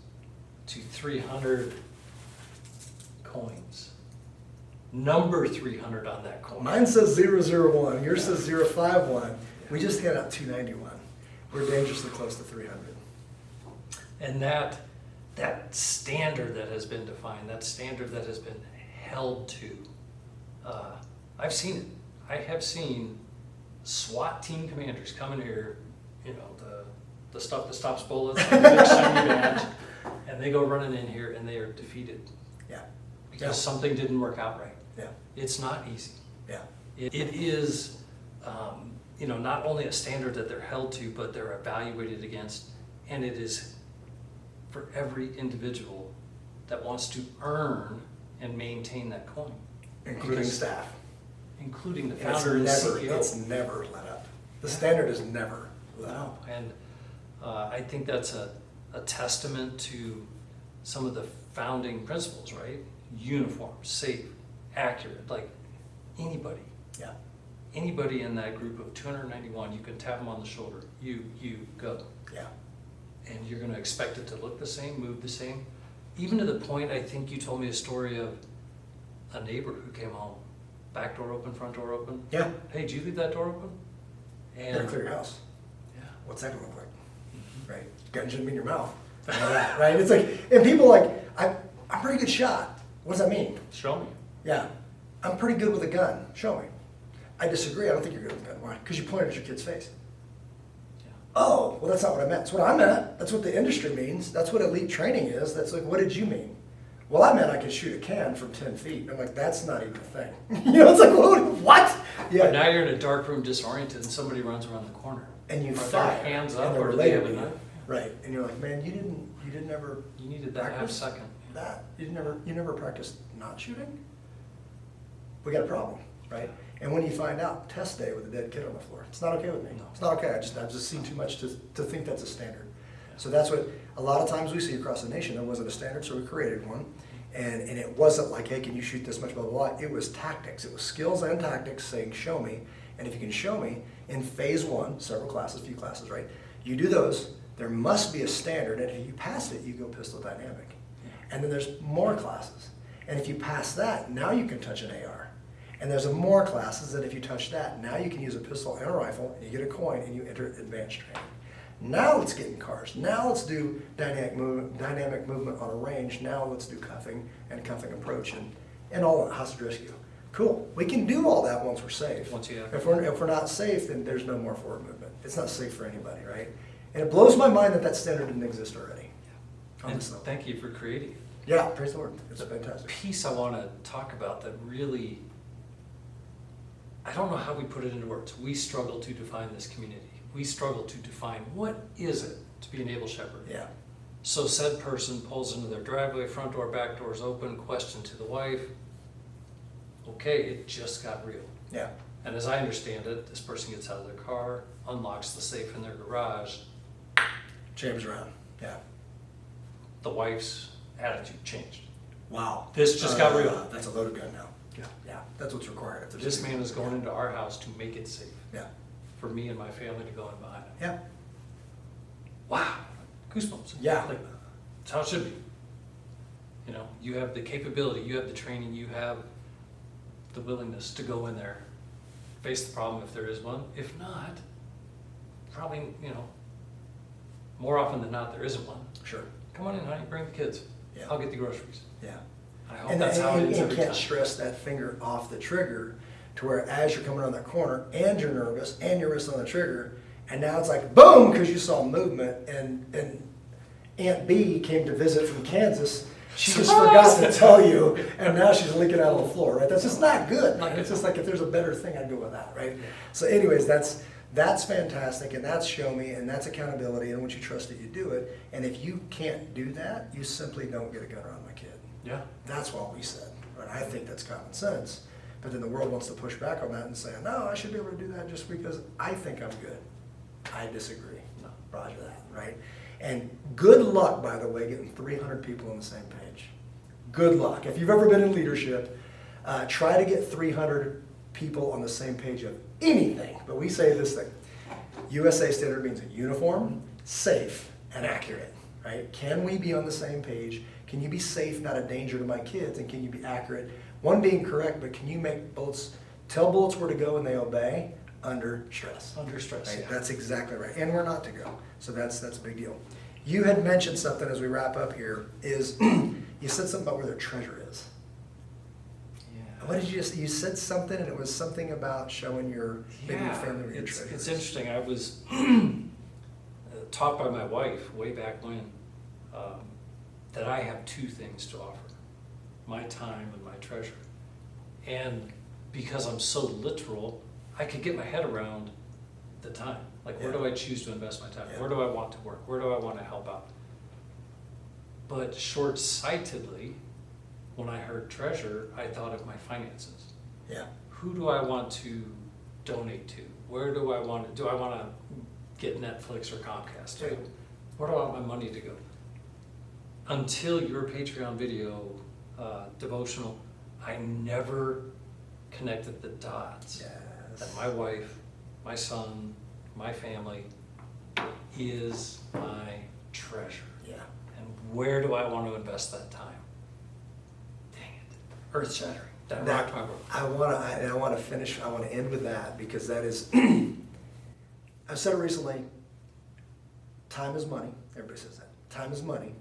to 300 coins. Number 300 on that coin. Mine says 001. Yours says 051. We just hit out 291. We're dangerously close to 300. And that standard that has been defined, that standard that has been held to, I've seen it. I have seen SWAT team commanders come in here, the stuff that stops bullets, the big shiny badge, and they go running in here and they are defeated Yeah. because something didn't work out right. Yeah. It's not easy. Yeah. It is, not only a standard that they're held to, but they're evaluated against, and it is for every individual that wants to earn and maintain that coin. Including Because- staff. Including the And founder and CEO. It's never let up. The standard is never let No, up. and I think that's a testament to some of the founding principles, right? Uniform, safe, accurate, like anybody Yeah. in that group of 291, you can tap them on the shoulder, you go. Yeah. And you're gonna expect it to look the same, move the same. Even to the point, I think you told me a story of a neighbor who came home, back door open, front door open. Yeah. Hey, did you leave that door open? You gotta clear your house. Yeah. What's that gonna look like? Right? Gun shouldn't be in your mouth. Right? It's like, and people like, I'm a pretty good shot. What does that mean? Show me. Yeah, I'm pretty good with a gun. Show me. I disagree. I don't think you're good with a gun. Why? Because you pointed at your kid's face. Yeah. Oh, well, that's not what I meant. That's what I meant. That's what the industry means. That's what elite training is. That's like, what did you mean? Well, I meant I could shoot a can from 10 feet. And I'm like, that's not even a thing. You know, it's like, what? Yeah. But now you're in a dark room disoriented and somebody runs around the corner. And you Are fire. their hands and up they're or do they have a related to you. knife? Right. And you're like, man, you didn't ever You needed that half practice second. that. You never practiced not shooting? We got a problem, right? And when you find out, test day with a dead kid on the floor, it's not okay with me. No. It's not okay. I've just seen too much to think that's a standard. So that's what a lot of times we see across the nation. There wasn't a standard, so we created one. And it wasn't like, hey, can you shoot this much, blah, blah, blah. It was tactics. It was skills and tactics saying, show me. And if you can show me in phase one, several classes, few classes, right? You do those, there must be a standard. And if you pass it, you go pistol dynamic. And then there's more classes. And if you pass that, now you can touch an AR. And there's more classes that if you touch that, now you can use a pistol and a rifle, and you get a coin, and you enter advanced training. Now let's get in cars. Now let's do dynamic movement on a range. Now let's do cuffing and cuffing approach and all that, hostage rescue. Cool. We can do all that once we're safe. Once you have- If we're not safe, then there's no more forward movement. It's not safe for anybody, right? And it blows my mind that that standard didn't exist already. On And this level. thank you for creating it. Yeah, praise the Lord. It's fantastic. Piece I want to talk about that really, I don't know how we put it into words. We struggle to define this community. We struggle to define what is it to be an able shepherd. Yeah. So said person pulls into their driveway, front door, back doors open, question to the wife. Okay, it just got real. Yeah. And as I understand it, this person gets out of their car, unlocks the safe in their garage. James around. Yeah. The wife's attitude changed. Wow. This just got real. That's a loaded gun now. Yeah. Yeah. That's what's required. If there's This man is going into our house to make it safe Yeah. for me and my family to go in behind him. Yeah. Wow, goosebumps. Yeah. Like, that's how it should be. You know, you have the capability, you have the training, you have the willingness to go in there, face the problem if there is one. If not, probably, you know, more often than not, there isn't one. Sure. Come on in, honey, bring the kids. Yeah. I'll get the groceries. Yeah. I hope And that's how it is you every can't time. stress that finger off the trigger to where as you're coming around that corner and you're nervous and your wrist on the trigger, and now it's like boom because you saw movement and Aunt B came to visit from Kansas. She just forgot to tell you, and now she's leaking out on the floor, right? That's just not good. Not good. It's just like if there's a better thing, I'd go with that, right? So anyways, that's fantastic, and that's show me, and that's accountability, and once you trust it, you do it. And if you can't do that, you simply don't get a gun around my kid. Yeah. That's what we said, right? I think that's common sense, but then the world wants to push back on that and say, no, I should be able to do that just because I think I'm good. I disagree. No. Roger that, right? And good luck, by the way, getting 300 people on the same page. Good luck. If you've ever been in leadership, try to get 300 people on the same page of anything. But we say this thing, USA standard means uniform, safe, and accurate, right? Can we be on the same page? Can you be safe, not a danger to my kids? And can you be accurate? One being correct, but can you make bullets, tell bullets where to go and they obey under stress? Under stress, Right? yeah. That's exactly right. And where not to go. So that's a big deal. You had mentioned something as we wrap up here, is you said something about where their treasure is. Yeah. What did you said something, and it was something about showing your maybe your family where your treasure It's is. interesting. I was taught by my wife way back when that I have two things to offer: my time and my treasure. And because I'm so literal, I could get my head around the time. Like, where Yeah. do I choose to invest my time? Yeah. Where do I want to work? Where do I want to help out? But short-sightedly, when I heard treasure, I thought of my finances. Yeah. Who do I want to donate to? Where do I want to get Netflix or Comcast to? Where do I want my money to go? Until your Patreon video devotional, I never connected the dots that Yes. my wife, my son, my family is my treasure. Yeah. And where do I want to invest that time? Dang it. Earth-shattering. That rocked my world. I want to end with that, because that is, I've said it recently, time is money. Everybody says that. Time is money,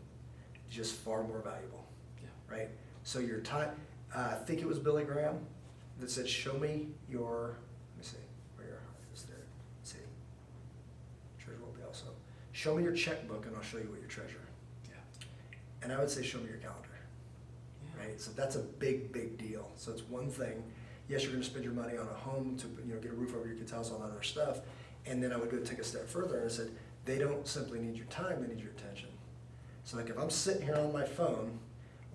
just far more valuable, Yeah. right? So your time, I think it was Billy Graham that said, show me your, let me see, where your heart is there. Let's see. Treasure will be also. Show me your checkbook and I'll show you what you treasure. Yeah. And I would say, show me your calendar. Yeah. Right? So that's a big, big deal. So it's one thing. Yes, you're going to spend your money on a home to get a roof over your kid's house, all that other stuff. And then I would go take a step further and I said, they don't simply need your time, they need your attention. So like if I'm sitting here on my phone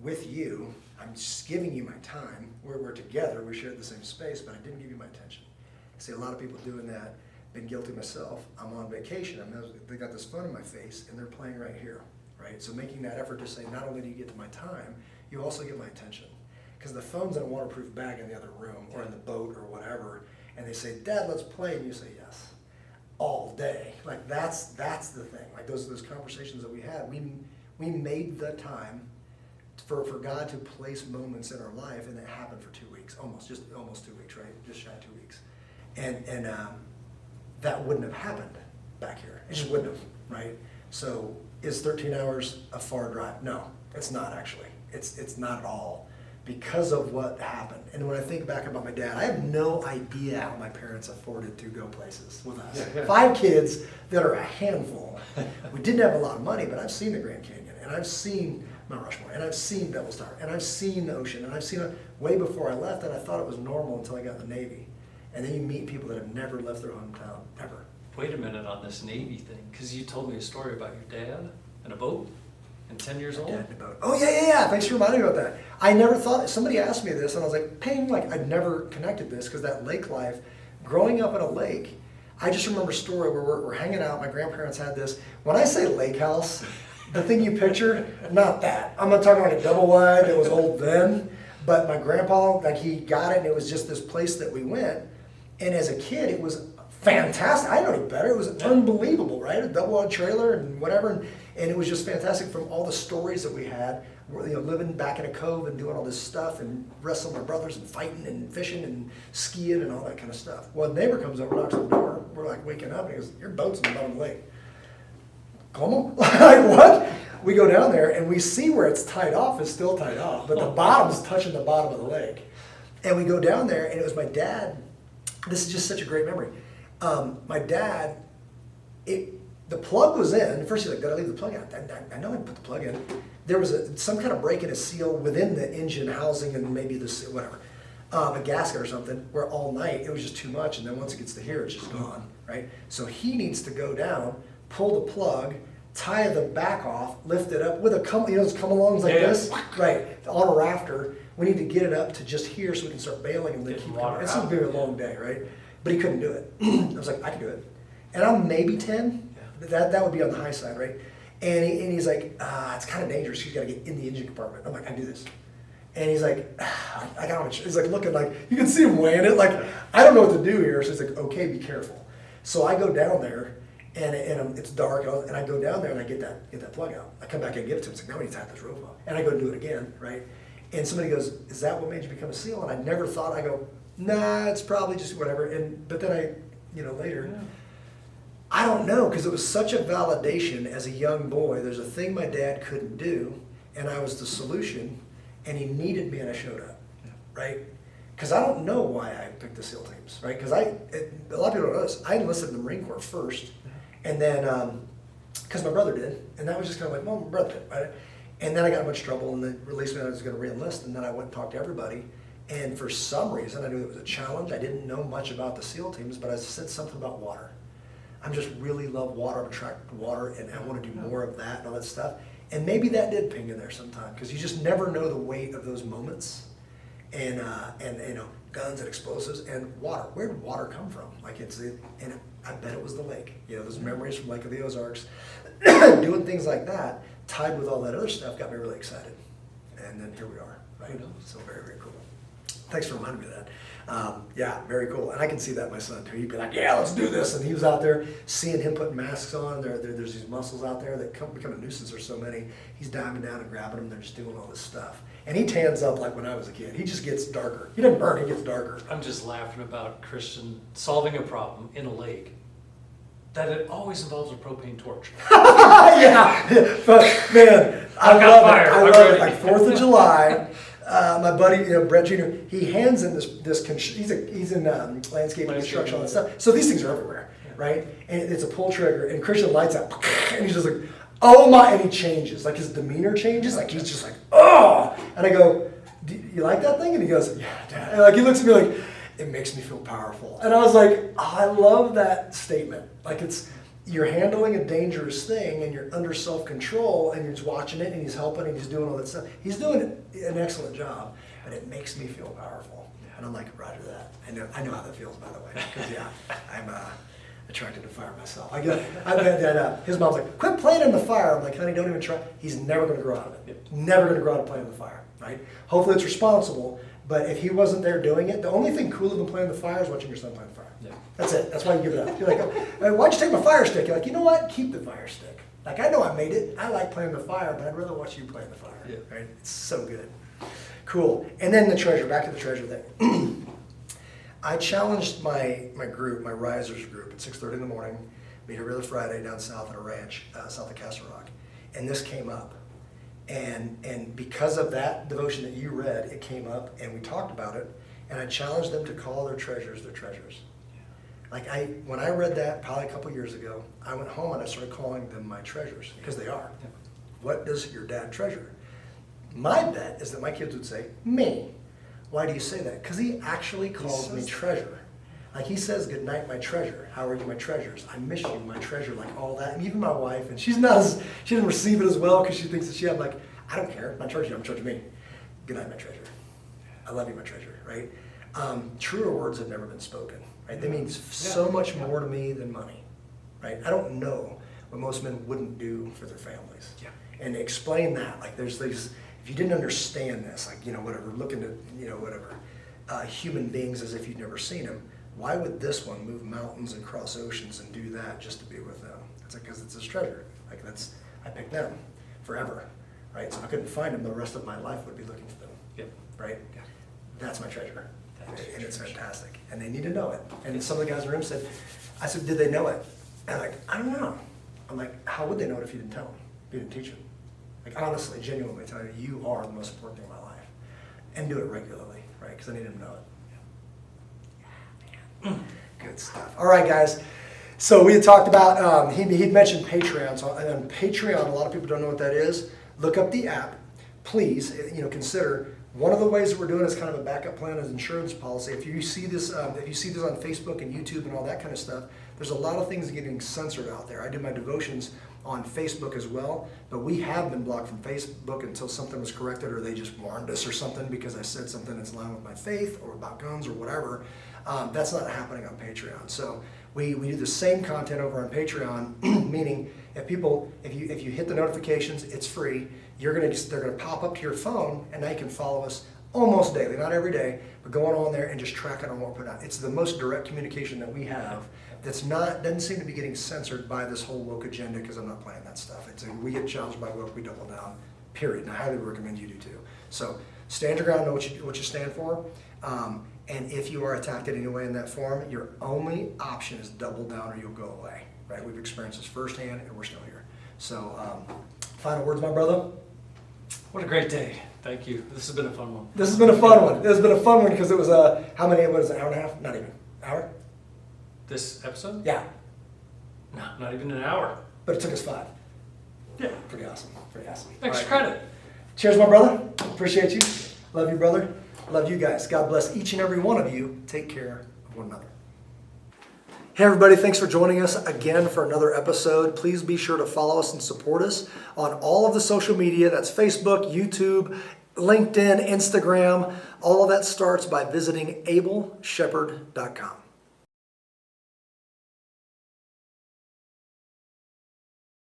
with you, I'm just giving you my time. We're together, we share the same space, but I didn't give you my attention. I see a lot of people doing that, been guilty myself. I'm on vacation, they got this phone in my face and they're playing right here, right? So making that effort to say, not only do you get to my time, you also get my attention. Because the phone's in a waterproof bag in the other room or in the boat or whatever, and they say, Dad, let's play, and you say yes. All day. Like that's the thing. Like those conversations that we had, we made the time for God to place moments in our life, and it happened for 2 weeks, almost 2 weeks, right? Just shy of 2 weeks. And that wouldn't have happened back here. It just wouldn't have, right? So is 13 hours a far drive? No, it's not actually. It's not at all, because of what happened. And when I think back about my dad, I have no idea how my parents afforded to go places with us. Yeah. 5 kids that are a handful. We didn't have a lot of money, but I've seen the Grand Canyon, and I've seen Mount Rushmore, and I've seen Devil's Tower, and I've seen the ocean, and I've seen it way before I left, and I thought it was normal until I got in the Navy. And then you meet people that have never left their hometown, ever. Wait a minute on this Navy thing, because you told me a story about your dad and a boat and 10 years old. Dad in a boat. Oh yeah. Thanks for reminding me about that. I never thought, somebody asked me this and I was like, ping, like I'd never connected this, because that lake life, growing up in a lake, I just remember a story where we're hanging out, my grandparents had this. When I say lake house, the thing you picture, not that. I'm not talking like a double wide that was old then, but my grandpa, like he got it, and it was just this place that we went. And as a kid, it was fantastic. I know it better. It was unbelievable, right? A double wide trailer and whatever. And it was just fantastic from all the stories that we had, living back in a cove and doing all this stuff and wrestling with my brothers and fighting and fishing and skiing and all that kind of stuff. Well, a neighbor comes over, knocks on the door. We're like waking up and he goes, your boat's in the bottom of the lake. Como? Like what? We go down there and we see where it's tied off. It's still tied off, but the bottom's touching the bottom of the lake. And we go down there and it was my dad. This is just such a great memory. My dad, the plug was in. First he's like, gotta leave the plug out. I know I put the plug in. There was some kind of break in a seal within the engine housing and maybe whatever, a gasket or something, where all night it was just too much, and then once it gets to here, it's just gone, right? So he needs to go down, pull the plug, tie the back off, lift it up with those come-alongs like this, right, on a rafter. We need to get it up to just here so we can start bailing and then keep going. It's going to be a long day, right? But he couldn't do it. I was like, I can do it. And I'm maybe 10. That would be on the high side, right? And he's like, it's kind of dangerous. You got to get in the engine compartment. I'm like, I can do this. And he's like, I got it. He's like looking like, you can see him weighing it. Like, I don't know what to do here. So he's like, okay, be careful. So I go down there, and it's dark, and I go down there and I get that plug out. I come back and give it to him. It's like, now we need to tie this rope up. And I go do it again, right? And somebody goes, is that what made you become a SEAL? And I never thought. I go, nah, it's probably just whatever. But then later. Yeah. I don't know, because it was such a validation as a young boy. There's a thing my dad couldn't do, and I was the solution, and he needed me, and I showed up, right? Because I don't know why I picked the SEAL teams, right? Because a lot of people don't know this. I enlisted in the Marine Corps first, and then, because my brother did, and that was just kind of like, well, my brother did, right? And then I got in much trouble, and they released me, and I was going to re-enlist, and then I went and talked to everybody. And for some reason, I knew it was a challenge. I didn't know much about the SEAL teams, but I said something about water. I just really love water. I'm attracted to water, and I want to do more of that and all that stuff. And maybe that did ping in there sometime, because you just never know the weight of those moments, and guns and explosives and water. Where did water come from? And I bet it was the lake. Those memories from Lake of the Ozarks, doing things like that, tied with all that other stuff, got me really excited. And then here we are, right? So very, very cool. Thanks for reminding me of that. Yeah, very cool. And I can see that my son too. He'd be like, yeah, let's do this. And he was out there, seeing him putting masks on. There's these muscles out there that become a nuisance. There's so many. He's diving down and grabbing them. They're just doing all this stuff. And he tans up like when I was a kid. He just gets darker. He doesn't burn, he gets darker. I'm just laughing about Christian solving a problem in a lake, that it always involves a propane torch. Yeah, but man, I love it. I love it. Like 4th of July, my buddy, Brett Jr., he hands him this he's in landscaping construction, all that stuff. So these things are everywhere, right? And it's a pull trigger, and Christian lights up, and he's just like, oh my, and he changes, like his demeanor changes, like he's just like, oh, and I go, do you like that thing? And he goes, yeah, Dad. And like he looks at me like, it makes me feel powerful. And I was like, oh, I love that statement. Like you're handling a dangerous thing and you're under self-control and you're just watching it and he's helping and he's doing all that stuff. He's doing an excellent job, but it makes me feel powerful. And I'm like, roger that. I know how that feels, by the way, because I'm attracted to fire myself. I bet that his mom's like, quit playing in the fire. I'm like, honey, don't even try. He's never going to grow out of it. Never going to grow out of playing in the fire, right? Hopefully it's responsible, but if he wasn't there doing it, the only thing cooler than playing in the fire is watching your son play in the fire. Yeah. That's it. That's why you give it up. You're like, oh, why'd you take my fire stick? You're like, you know what? Keep the fire stick. Like, I know I made it. I like playing in the fire, but I'd rather watch you play in the fire. Yeah. Right? It's so good. Cool. And then the treasure. Back to the treasure thing. I challenged my group, my risers group, at 6:30 in the morning. Meet every other Friday down south at a ranch, south of Castle Rock. And this came up. And because of that devotion that you read, it came up and we talked about it. And I challenged them to call their treasures their treasures. Like when I read that probably a couple years ago, I went home and I started calling them my treasures, because they are. Yeah. What does your dad treasure? My bet is that my kids would say, me. Why do you say that? Because he actually calls me treasure. Like he says, good night, my treasure. How are you, my treasures? I miss you, my treasure, like all that. And even my wife, and she didn't receive it as well because she thinks that I'm like, I don't care, my treasure, I'm treasure me. Good night, my treasure. I love you, my treasure, right? Truer words have never been spoken, right? They mean so much more to me than money, right? I don't know what most men wouldn't do for their families. Yeah. And explain that, like there's these, if you didn't understand this, like, whatever, looking at, human beings as if you'd never seen them, why would this one move mountains and cross oceans and do that just to be with them? It's like, because it's his treasure. Like I picked them forever, right? So if I couldn't find them, the rest of my life would be looking for them, right? Yeah. That's my treasure. And it's fantastic. And they need to know it. And some of the guys in the room said, I said, did they know it? And they're like, I don't know. I'm like, how would they know it if you didn't tell them? If you didn't teach them? Like honestly, genuinely tell you, you are the most important thing in my life. And do it regularly, right? Because I need them to know it. Yeah, man. Good stuff. All right, guys. So we had talked about, he'd mentioned Patreon. So on Patreon, a lot of people don't know what that is. Look up the app. Please, consider. One of the ways that we're doing is kind of a backup plan as insurance policy. If you see this on Facebook and YouTube and all that kind of stuff, there's a lot of things getting censored out there. I do my devotions on Facebook as well, but we have been blocked from Facebook until something was corrected or they just warned us or something because I said something that's in line with my faith or about guns or whatever. That's not happening on Patreon. So we do the same content over on Patreon, meaning if you hit the notifications, it's free. They're gonna pop up to your phone, and now you can follow us almost daily, not every day, but going on there and just tracking on what we're putting out. It's the most direct communication that we have. Doesn't seem to be getting censored by this whole woke agenda, because I'm not playing that stuff. We get challenged by woke, we double down. Period. And I highly recommend you do too. So stand your ground, know what you stand for. And if you are attacked in any way in that form, your only option is double down or you'll go away. Right? We've experienced this firsthand, and we're still here. So, final words, my brother. What a great day. Thank you. This has been a fun one. This has been a fun one. This has been a fun one because it was how many? What is it? An hour and a half? Not even. Hour? This episode? Yeah. No, not even an hour. But it took us 5. Yeah. Pretty awesome. Pretty awesome. Extra credit. Cheers, my brother. Appreciate you. Love you, brother. Love you guys. God bless each and every one of you. Take care of one another. Hey everybody, thanks for joining us again for another episode. Please be sure to follow us and support us on all of the social media. That's Facebook, YouTube, LinkedIn, Instagram. All of that starts by visiting ableshepherd.com.